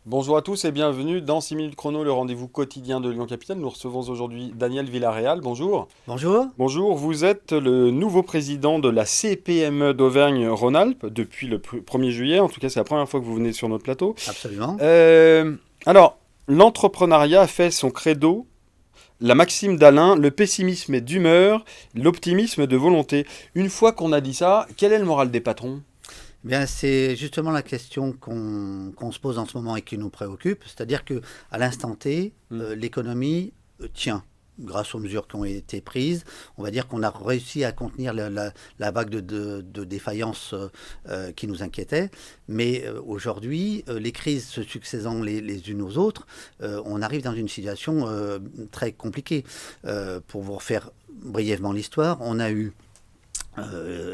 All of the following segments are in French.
Bonjour à tous et bienvenue dans 6 minutes chrono, le rendez-vous quotidien de Lyon Capitale. Nous recevons aujourd'hui Daniel Villarreal. Bonjour. Bonjour. Bonjour, vous êtes le nouveau président de la CPME d'Auvergne-Rhône-Alpes depuis le 1er juillet. En tout cas, c'est la première fois que vous venez sur notre plateau. Absolument. Alors, l'entrepreneuriat a fait son credo. La maxime d'Alain, le pessimisme est d'humeur, l'optimisme de volonté. Une fois qu'on a dit ça, quel est le moral des patrons? Bien, c'est justement la question qu'on se pose en ce moment et qui nous préoccupe. C'est-à-dire que à l'instant T, Hmm. l'économie tient. Grâce aux mesures qui ont été prises, on va dire qu'on a réussi à contenir la vague de défaillance qui nous inquiétait. Mais aujourd'hui, les crises se succédant les unes aux autres, on arrive dans une situation très compliquée. Pour vous refaire brièvement l'histoire, on a eu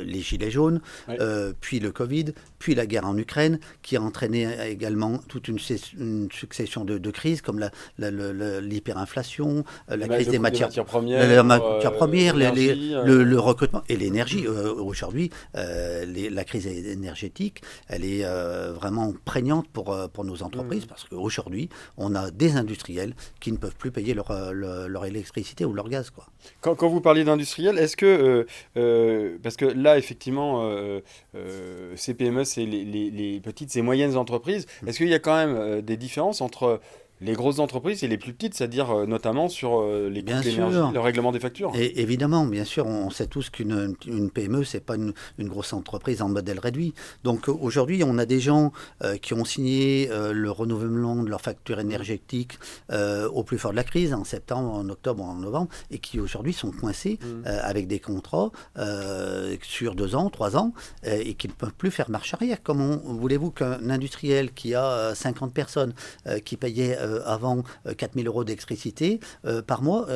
les gilets jaunes, Ouais. puis le Covid, puis la guerre en Ukraine, qui a entraîné également toute une succession de crises comme l'hyperinflation, la Bah, crise le des coût des matières, matières la premières, matière première, l'énergie. le recrutement et l'énergie. Aujourd'hui, la crise énergétique, elle est vraiment prégnante pour nos entreprises Hmm. parce qu'aujourd'hui, on a des industriels qui ne peuvent plus payer leur électricité ou leur gaz, quoi. Quand vous parliez d'industriel, est-ce que, parce que là, effectivement, ces PME, c'est les petites et moyennes entreprises, est-ce qu'il y a quand même des différences entre les grosses entreprises et les plus petites, c'est-à-dire notamment sur les coûts Bien de l'énergie, sûr. le règlement des factures? Et évidemment, bien sûr, on sait tous qu'une PME, c'est pas une grosse entreprise en modèle réduit. Donc aujourd'hui, on a des gens qui ont signé le renouvellement de leur facture Mm. énergétique au plus fort de la crise, en septembre, en octobre, en novembre, et qui aujourd'hui sont coincés Mm. avec des contrats sur 2 ans, 3 ans, et qui ne peuvent plus faire marche arrière. Comment voulez-vous qu'un industriel qui a 50 personnes qui payait avant 4 000 euros d'électricité par mois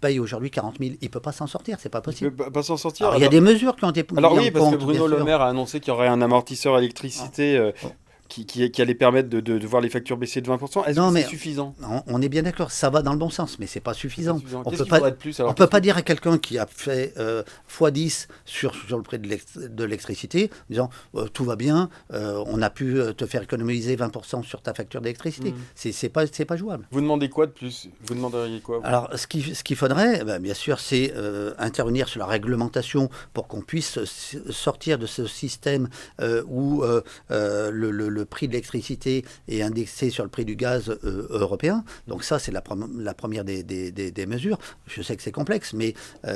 paye aujourd'hui 40 000. Il ne peut pas s'en sortir, c'est pas Il peut possible. pas s'en sortir? Alors il y a des mesures qui ont été Alors mises en oui, parce que compte, bien Bruno Le sûr. Maire a annoncé qu'il y aurait un amortisseur Ah, électricité oh. qui allait permettre de voir les factures baisser de 20%. Est-ce que Non, c'est mais suffisant? on est bien d'accord, ça va dans le bon sens, mais c'est pas C'est pas suffisant. suffisant. On Qu'est-ce peut qu'il pas, faudrait de plus on alors? peut pas dire à quelqu'un qui a fait x10 sur le prix de l'électricité, en disant tout va bien, on a pu te faire économiser 20% sur ta facture d'électricité. Hmm. C'est pas jouable. Vous demandez quoi de plus? Vous demanderiez quoi, vous? Alors, ce qu'il faudrait, eh ben, bien sûr, c'est intervenir sur la réglementation pour qu'on puisse sortir de ce système où le prix de l'électricité est indexé sur le prix du gaz européen. Donc ça, c'est la première des mesures. Je sais que c'est complexe, mais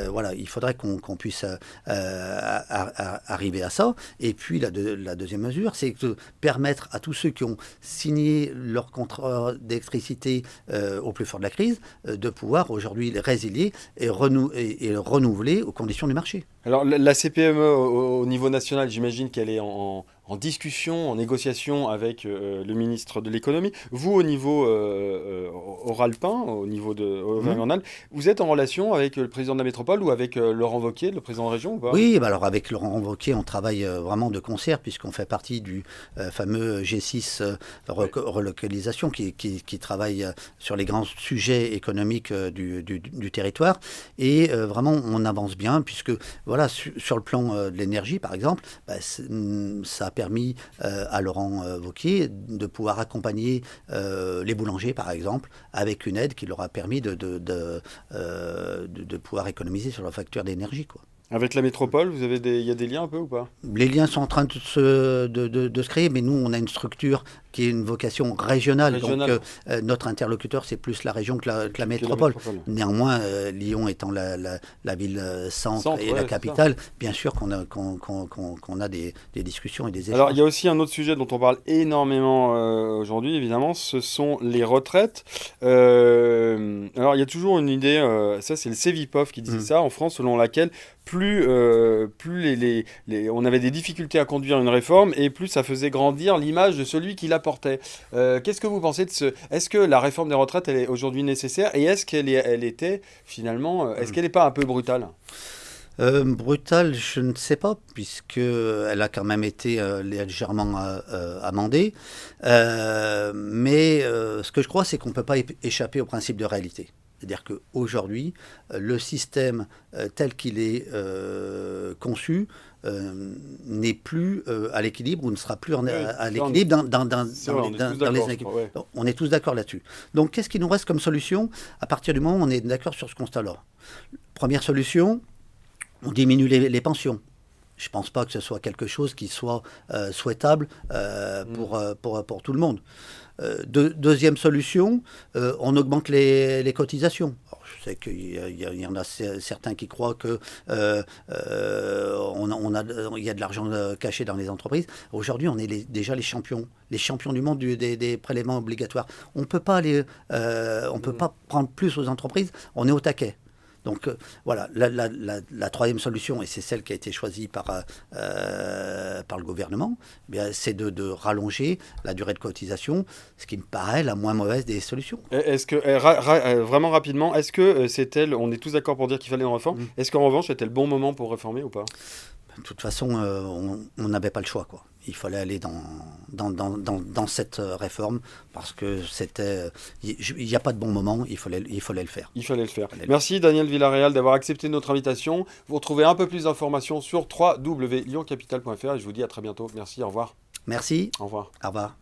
voilà, il faudrait qu'on puisse arriver à ça. Et puis, la deuxième mesure, c'est de permettre à tous ceux qui ont signé leur contrat d'électricité au plus fort de la crise, de pouvoir aujourd'hui les résilier et renouveler aux conditions du marché. Alors, la CPME au niveau national, j'imagine qu'elle est en discussion, en négociation avec le ministre de l'économie. Vous, au niveau oralpin, au niveau de Mmh. Auvergne-Rhône-Alpes, vous êtes en relation avec le président de la métropole ou avec Laurent Wauquiez, le président de région ou pas? Oui, bah alors avec Laurent Wauquiez, on travaille vraiment de concert puisqu'on fait partie du fameux G6 Ouais. relocalisation qui travaille sur les grands sujets économiques du territoire. Et vraiment, on avance bien puisque voilà, sur le plan de l'énergie, par exemple, bah, ça a permis à Laurent Wauquiez de pouvoir accompagner les boulangers, par exemple, avec une aide qui leur a permis de pouvoir économiser sur leur facture d'énergie, quoi. Avec la métropole, il y a des liens un peu ou pas? Les liens sont en train de se créer, mais nous, on a une structure qui est une vocation régionale. Donc, Régional notre interlocuteur, c'est plus la région que la que la métropole. métropole. Néanmoins, Lyon étant la ville centre Centre, et la ouais, c'est ça. capitale, bien sûr qu'on a des discussions et des Alors, il y échanges. a aussi un autre sujet dont on parle énormément aujourd'hui, évidemment, ce sont les retraites. Alors, il y a toujours une idée, ça c'est le Cevipof qui disait Mm. ça en France, selon laquelle plus on avait des difficultés à conduire une réforme et plus ça faisait grandir l'image de celui qui la portait. Qu'est-ce que vous pensez de ce... Est-ce que la réforme des retraites, elle est aujourd'hui nécessaire et est-ce elle était finalement... est-ce Mm. qu'elle n'est pas un peu brutale? Brutale, je ne sais pas, puisque elle a quand même été légèrement amendée. Mais ce que je crois, c'est qu'on ne peut pas échapper au principe de réalité. C'est-à-dire qu'aujourd'hui, le système tel qu'il est conçu n'est plus à l'équilibre ou ne sera plus à l'équilibre dans les équipes. Ouais. On est tous d'accord là-dessus. Donc qu'est-ce qui nous reste comme solution à partir du moment où on est d'accord sur ce constat-là? Première solution, on diminue les pensions. Je ne pense pas que ce soit quelque chose qui soit souhaitable pour tout le monde. Deuxième solution, on augmente les cotisations. Alors, je sais qu'il y en a certains qui croient qu'il y a de l'argent caché dans les entreprises. Aujourd'hui, on est déjà les champions du monde des prélèvements obligatoires. On ne peut pas prendre plus aux entreprises, on est au taquet. Donc voilà, la troisième solution, et c'est celle qui a été choisie par le gouvernement, c'est de rallonger la durée de cotisation, ce qui me paraît la moins mauvaise des solutions. Est-ce que, vraiment rapidement, est-ce que c'était, on est tous d'accord pour dire qu'il fallait une réforme, est-ce qu'en revanche c'était le bon moment pour réformer ou pas? De toute façon, on n'avait pas le choix, quoi. Il fallait aller dans cette réforme parce que il n'y a pas de bon moment, il fallait le faire. Il fallait le faire. Merci Daniel Villarreal d'avoir accepté notre invitation. Vous retrouvez un peu plus d'informations sur www.lyoncapital.fr et je vous dis à très bientôt. Merci, au revoir. Merci. Au revoir. Au revoir.